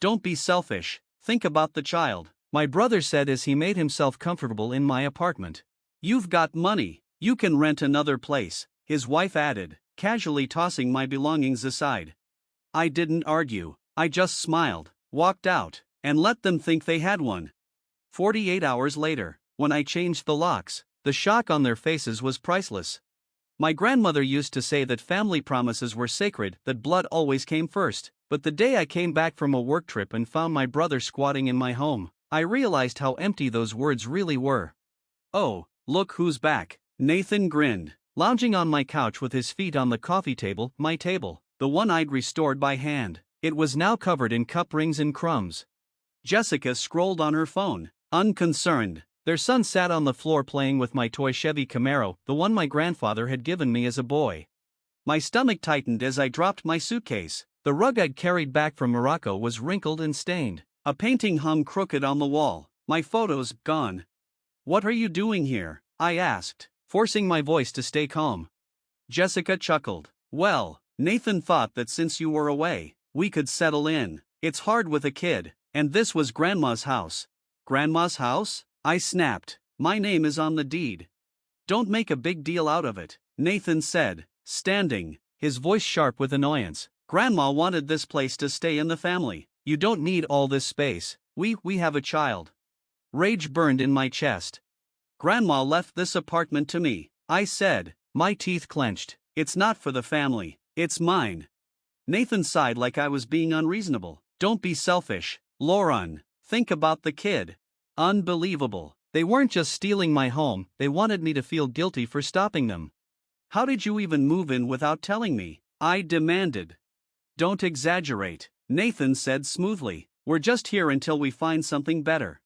Don't be selfish, think about the child, my brother said as he made himself comfortable in my apartment. You've got money, you can rent another place, his wife added, casually tossing my belongings aside. I didn't argue, I just smiled, walked out, and let them think they had one. 48 hours later, when I changed the locks, the shock on their faces was priceless. My grandmother used to say that family promises were sacred, that blood always came first, but the day I came back from a work trip and found my brother squatting in my home, I realized how empty those words really were. Oh, look who's back, Nathan grinned, lounging on my couch with his feet on the coffee table, my table, the one I'd restored by hand. It was now covered in cup rings and crumbs. Jessica scrolled on her phone, unconcerned. Their son sat on the floor playing with my toy Chevy Camaro, the one my grandfather had given me as a boy. My stomach tightened as I dropped my suitcase. The rug I'd carried back from Morocco was wrinkled and stained. A painting hung crooked on the wall, my photos gone. "What are you doing here?" I asked, forcing my voice to stay calm. Jessica chuckled. "Well, Nathan thought that since you were away, we could settle in. It's hard with a kid, and this was Grandma's house." "Grandma's house?" I snapped. "My name is on the deed." "Don't make a big deal out of it," Nathan said, standing, his voice sharp with annoyance. "Grandma wanted this place to stay in the family. You don't need all this space. We have a child." Rage burned in my chest. "Grandma left this apartment to me," I said, my teeth clenched. "It's not for the family, it's mine." Nathan sighed like I was being unreasonable. "Don't be selfish, Lauren. Think about the kid." Unbelievable. They weren't just stealing my home, they wanted me to feel guilty for stopping them. "How did you even move in without telling me?" I demanded. "Don't exaggerate," Nathan said smoothly. "We're just here until we find something better."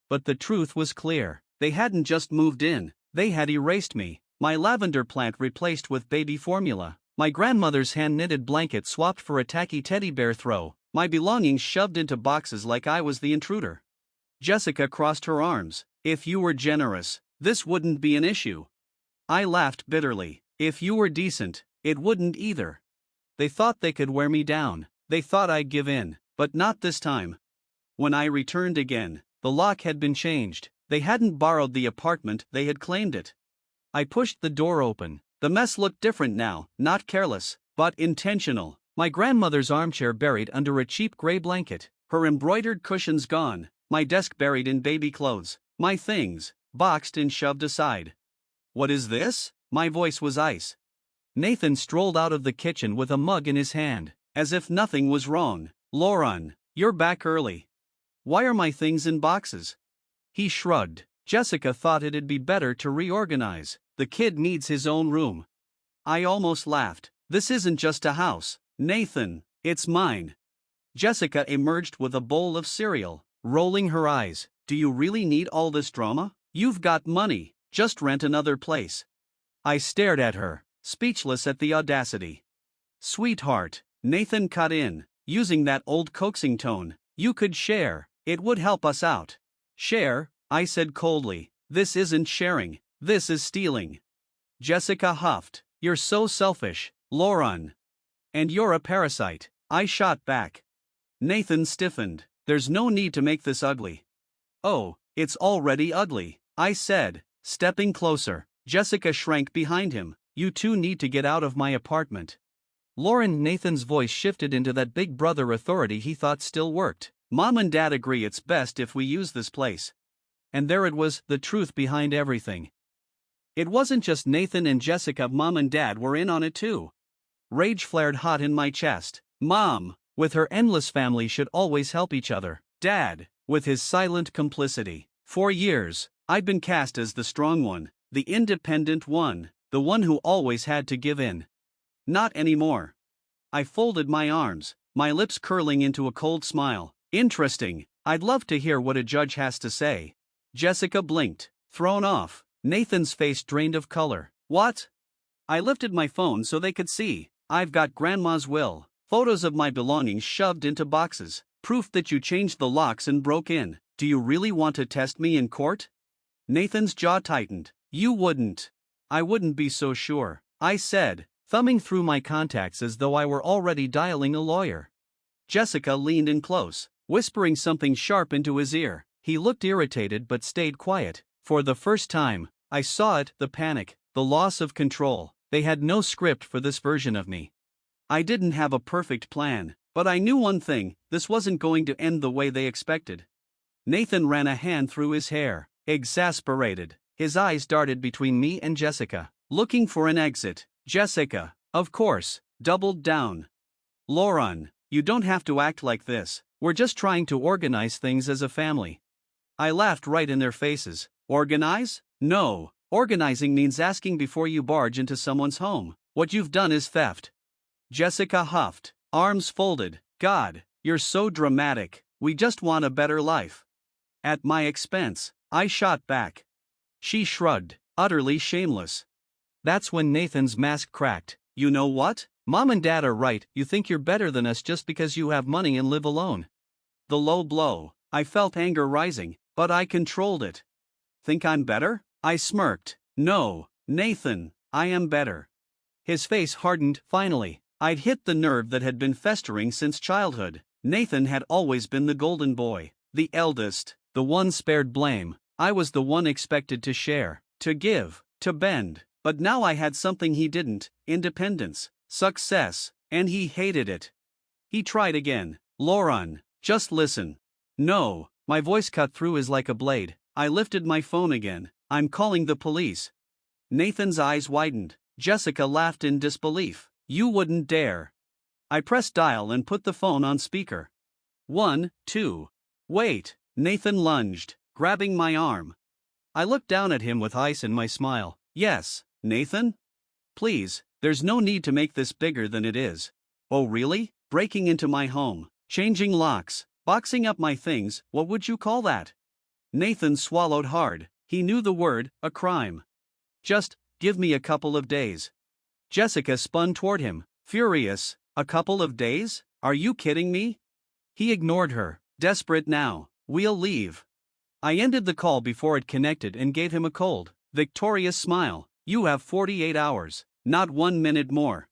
But the truth was clear. They hadn't just moved in, they had erased me. My lavender plant replaced with baby formula. My grandmother's hand-knitted blanket swapped for a tacky teddy bear throw. My belongings shoved into boxes like I was the intruder. Jessica crossed her arms. "If you were generous, this wouldn't be an issue." I laughed bitterly. "If you were decent, it wouldn't either." They thought they could wear me down. They thought I'd give in, but not this time. When I returned again, the lock had been changed. They hadn't borrowed the apartment, they had claimed it. I pushed the door open. The mess looked different now, not careless, but intentional. My grandmother's armchair buried under a cheap gray blanket, her embroidered cushions gone, my desk buried in baby clothes, my things boxed and shoved aside. "What is this?" My voice was ice. Nathan strolled out of the kitchen with a mug in his hand, as if nothing was wrong. "Lauren, you're back early. Why are my things in boxes?" He shrugged. "Jessica thought it'd be better to reorganize. The kid needs his own room." I almost laughed. "This isn't just a house, Nathan, it's mine." Jessica emerged with a bowl of cereal, rolling her eyes. "Do you really need all this drama? You've got money, just rent another place." I stared at her, speechless at the audacity. "Sweetheart," Nathan cut in, using that old coaxing tone, "you could share, it would help us out." "Share?" I said coldly. "This isn't sharing, this is stealing." Jessica huffed. "You're so selfish, Lauren. And you're a parasite," I shot back. Nathan stiffened. "There's no need to make this ugly." "Oh, it's already ugly," I said, stepping closer. Jessica shrank behind him. "You two need to get out of my apartment." Lauren, Nathan's voice shifted into that big brother authority he thought still worked. "Mom and Dad agree it's best if we use this place." And there it was, the truth behind everything. It wasn't just Nathan and Jessica, Mom and Dad were in on it too. Rage flared hot in my chest. Mom, with her endless family, should always help each other. Dad, with his silent complicity. For years, I'd been cast as the strong one, the independent one, the one who always had to give in. Not anymore. I folded my arms, my lips curling into a cold smile. "Interesting, I'd love to hear what a judge has to say." Jessica blinked, thrown off. Nathan's face drained of color. "What?" I lifted my phone so they could see. "I've got Grandma's will, photos of my belongings shoved into boxes, proof that you changed the locks and broke in. Do you really want to test me in court?" Nathan's jaw tightened. "You wouldn't." "I wouldn't be so sure," I said, thumbing through my contacts as though I were already dialing a lawyer. Jessica leaned in close. whispering something sharp into his ear. He looked irritated but stayed quiet. For the first time, I saw it, the panic, the loss of control. They had no script for this version of me. I didn't have a perfect plan, but I knew one thing: this wasn't going to end the way they expected. Nathan ran a hand through his hair, exasperated. His eyes darted between me and Jessica, looking for an exit. Jessica, of course, doubled down. Lauren, you don't have to act like this. We're just trying to organize things as a family. I laughed right in their faces. Organize? No. Organizing means asking before you barge into someone's home. What you've done is theft. Jessica huffed, arms folded. God, you're so dramatic. We just want a better life. At my expense, I shot back. She shrugged, utterly shameless. That's when Nathan's mask cracked. You know what? Mom and Dad are right. You think you're better than us just because you have money and live alone. The low blow. I felt anger rising, but I controlled it. Think I'm better? I smirked. No, Nathan, I am better. His face hardened. Finally, I'd hit the nerve that had been festering since childhood. Nathan had always been the golden boy, the eldest, the one spared blame. I was the one expected to share, to give, to bend. But now I had something he didn't: independence, success, and he hated it. He tried again. Lauren, just listen. No, my voice cut through his like a blade. I lifted my phone again. I'm calling the police. Nathan's eyes widened. Jessica laughed in disbelief. You wouldn't dare. I pressed dial and put the phone on speaker. 1, 2. Wait, Nathan lunged, grabbing my arm. I looked down at him with ice in my smile. Yes, Nathan? Please, there's no need to make this bigger than it is. Oh really? Breaking into my home, changing locks, boxing up my things, what would you call that? Nathan swallowed hard. He knew the word, a crime. Just, give me a couple of days. Jessica spun toward him, furious. A couple of days? Are you kidding me? He ignored her, desperate now. We'll leave. I ended the call before it connected and gave him a cold, victorious smile. You have 48 hours, not 1 minute more.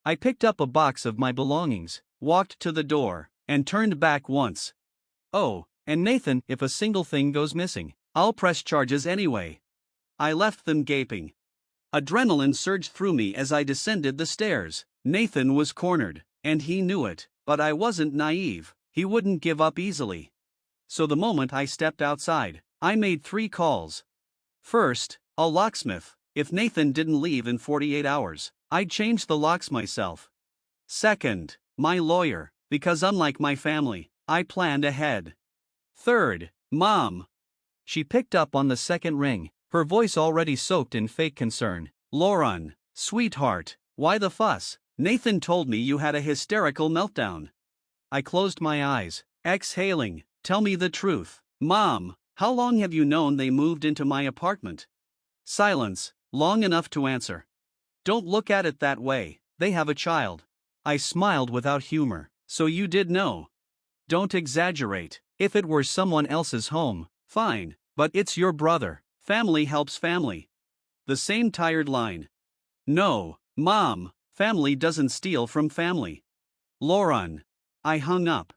I picked up a box of my belongings, walked to the door, and turned back once. Oh, and Nathan, if a single thing goes missing, I'll press charges anyway. I left them gaping. Adrenaline surged through me as I descended the stairs. Nathan was cornered, and he knew it, but I wasn't naive. He wouldn't give up easily. So the moment I stepped outside, I made 3 calls. First, a locksmith. If Nathan didn't leave in 48 hours, I'd change the locks myself. Second, my lawyer, because unlike my family, I planned ahead. Third, Mom. She picked up on the second ring, her voice already soaked in fake concern. Lauren, sweetheart, why the fuss? Nathan told me you had a hysterical meltdown. I closed my eyes, exhaling. Tell me the truth. Mom, how long have you known they moved into my apartment? Silence, long enough to answer. Don't look at it that way, they have a child. I smiled without humor. So you did know. Don't exaggerate. If it were someone else's home, fine, but it's your brother. Family helps family. The same tired line. No, Mom, family doesn't steal from family. Lauren. I hung up.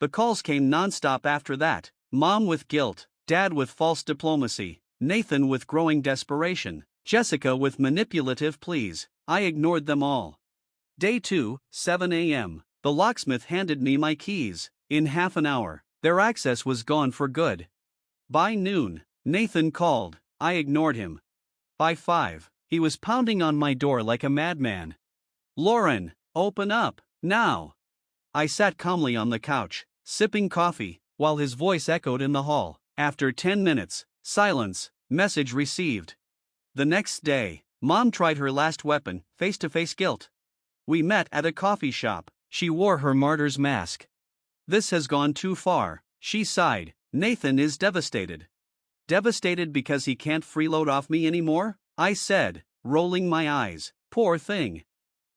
The calls came nonstop after that. Mom with guilt, Dad with false diplomacy, Nathan with growing desperation, Jessica with manipulative pleas. I ignored them all. Day 2, 7 a.m. The locksmith handed me my keys. In half an hour, their access was gone for good. By noon, Nathan called. I ignored him. By 5, he was pounding on my door like a madman. Lauren, open up, now. I sat calmly on the couch, sipping coffee, while his voice echoed in the hall. After 10 minutes, silence, message received. The next day, Mom tried her last weapon, face-to-face guilt. We met at a coffee shop. She wore her martyr's mask. This has gone too far, she sighed. Nathan is devastated. Devastated because he can't freeload off me anymore? I said, rolling my eyes. Poor thing.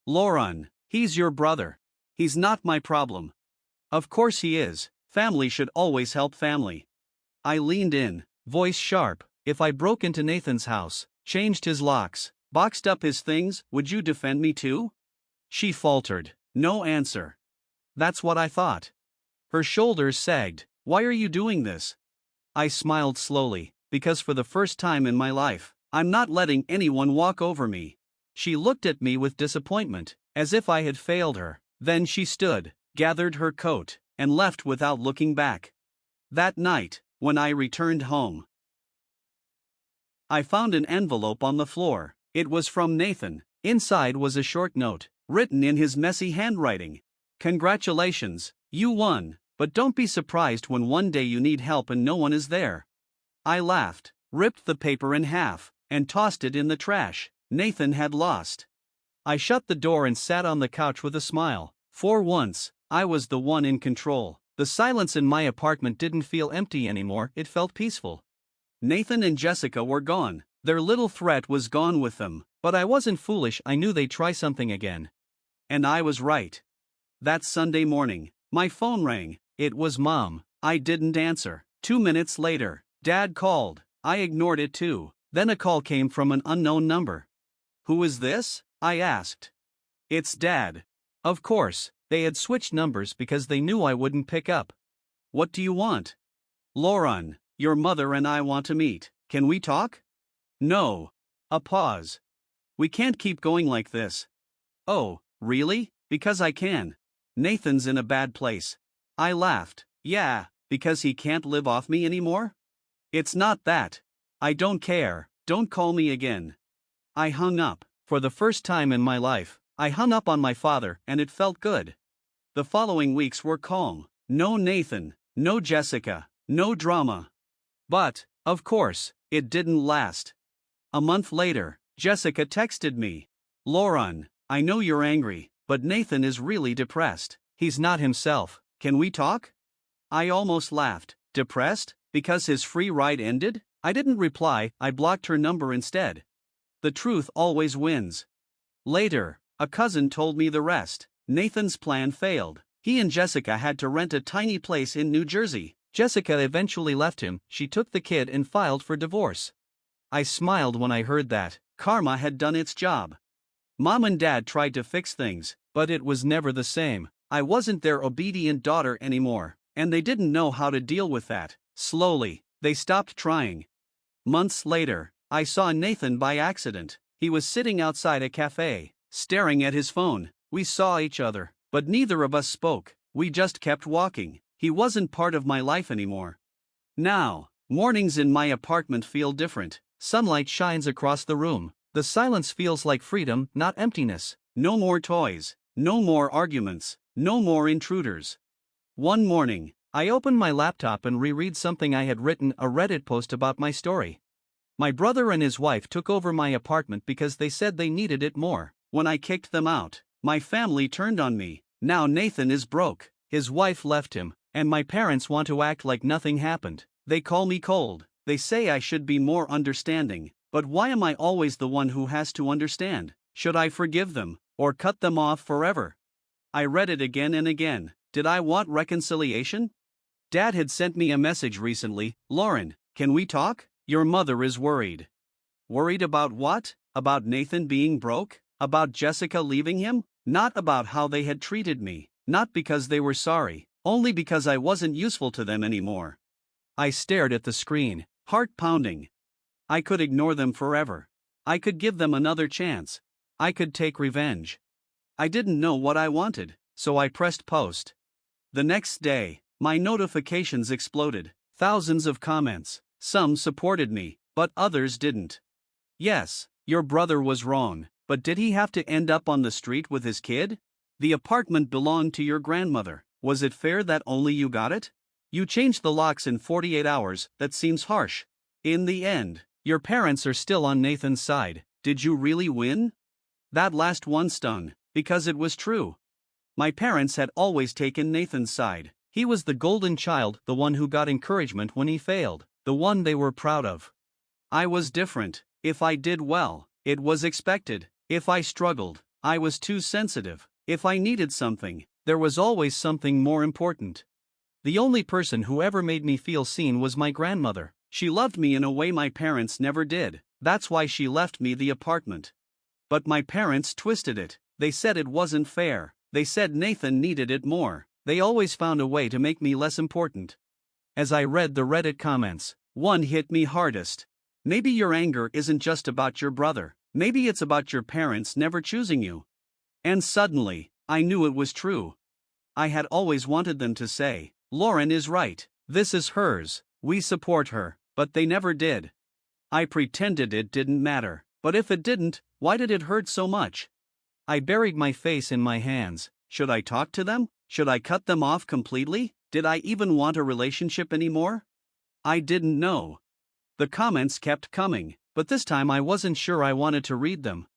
Lauren, he's your brother. He's not my problem. Of course he is. Family should always help family. I leaned in, voice sharp. If I broke into Nathan's house, changed his locks, boxed up his things, would you defend me too? She faltered. No answer. That's what I thought. Her shoulders sagged. "Why are you doing this?" I smiled slowly, because for the first time in my life, I'm not letting anyone walk over me. She looked at me with disappointment, as if I had failed her. Then she stood, gathered her coat, and left without looking back. That night, when I returned home, I found an envelope on the floor. It was from Nathan. Inside was a short note, written in his messy handwriting. "Congratulations, you won, but don't be surprised when one day you need help and no one is there." I laughed, ripped the paper in half, and tossed it in the trash. Nathan had lost. I shut the door and sat on the couch with a smile. For once, I was the one in control. The silence in my apartment didn't feel empty anymore, it felt peaceful. Nathan and Jessica were gone. Their little threat was gone with them, but I wasn't foolish, I knew they'd try something again. And I was right. That Sunday morning, my phone rang. It was Mom. I didn't answer. 2 minutes later, Dad called. I ignored it too. Then a call came from an unknown number. "Who is this?" I asked. "It's Dad." Of course, they had switched numbers because they knew I wouldn't pick up. "What do you want?" "Lauren, your mother and I want to meet. Can we talk?" "No." A pause. "We can't keep going like this." "Oh, really?" "Because I can. Nathan's in a bad place." I laughed. "Yeah, because he can't live off me anymore?" "It's not that. I don't care, don't call me again." I hung up. For the first time in my life, I hung up on my father, and it felt good. The following weeks were calm. No Nathan, no Jessica, no drama. But, of course, it didn't last. A month later, Jessica texted me. "Lauren, I know you're angry, but Nathan is really depressed. He's not himself. Can we talk?" I almost laughed. Depressed? Because his free ride ended? I didn't reply, I blocked her number instead. The truth always wins. Later, a cousin told me the rest. Nathan's plan failed. He and Jessica had to rent a tiny place in New Jersey. Jessica eventually left him, she took the kid and filed for divorce. I smiled when I heard that. Karma had done its job. Mom and Dad tried to fix things, but it was never the same. I wasn't their obedient daughter anymore, and they didn't know how to deal with that. Slowly, they stopped trying. Months later, I saw Nathan by accident. He was sitting outside a cafe, staring at his phone. We saw each other, but neither of us spoke. We just kept walking. He wasn't part of my life anymore. Now, mornings in my apartment feel different. Sunlight shines across the room. The silence feels like freedom, not emptiness. No more toys, no more arguments, no more intruders. One morning, I opened my laptop and reread something I had written, a Reddit post about my story. My brother and his wife took over my apartment because they said they needed it more. When I kicked them out, my family turned on me. Now Nathan is broke, his wife left him, and my parents want to act like nothing happened. They call me cold. They say I should be more understanding. But why am I always the one who has to understand? Should I forgive them, or cut them off forever? I read it again and again. Did I want reconciliation? Dad had sent me a message recently. "Lauren, can we talk? Your mother is worried." Worried about what? About Nathan being broke? About Jessica leaving him? Not about how they had treated me. Not because they were sorry, only because I wasn't useful to them anymore. I stared at the screen, heart pounding. I could ignore them forever. I could give them another chance. I could take revenge. I didn't know what I wanted, so I pressed post. The next day, my notifications exploded. Thousands of comments. Some supported me, but others didn't. "Yes, your brother was wrong, but did he have to end up on the street with his kid? The apartment belonged to your grandmother. Was it fair that only you got it? You changed the locks in 48 hours, that seems harsh. In the end, your parents are still on Nathan's side. Did you really win?" That last one stung, because it was true. My parents had always taken Nathan's side. He was the golden child, the one who got encouragement when he failed, the one they were proud of. I was different. If I did well, it was expected. If I struggled, I was too sensitive. If I needed something, there was always something more important. The only person who ever made me feel seen was my grandmother. She loved me in a way my parents never did. That's why she left me the apartment. But my parents twisted it. They said it wasn't fair. They said Nathan needed it more. They always found a way to make me less important. As I read the Reddit comments, one hit me hardest. Maybe your anger isn't just about your brother. Maybe it's about your parents never choosing you. And suddenly, I knew it was true. I had always wanted them to say, Lauren is right. This is hers. We support her. But they never did. I pretended it didn't matter. But if it didn't, why did it hurt so much? I buried my face in my hands. Should I talk to them? Should I cut them off completely? Did I even want a relationship anymore? I didn't know. The comments kept coming, but this time I wasn't sure I wanted to read them.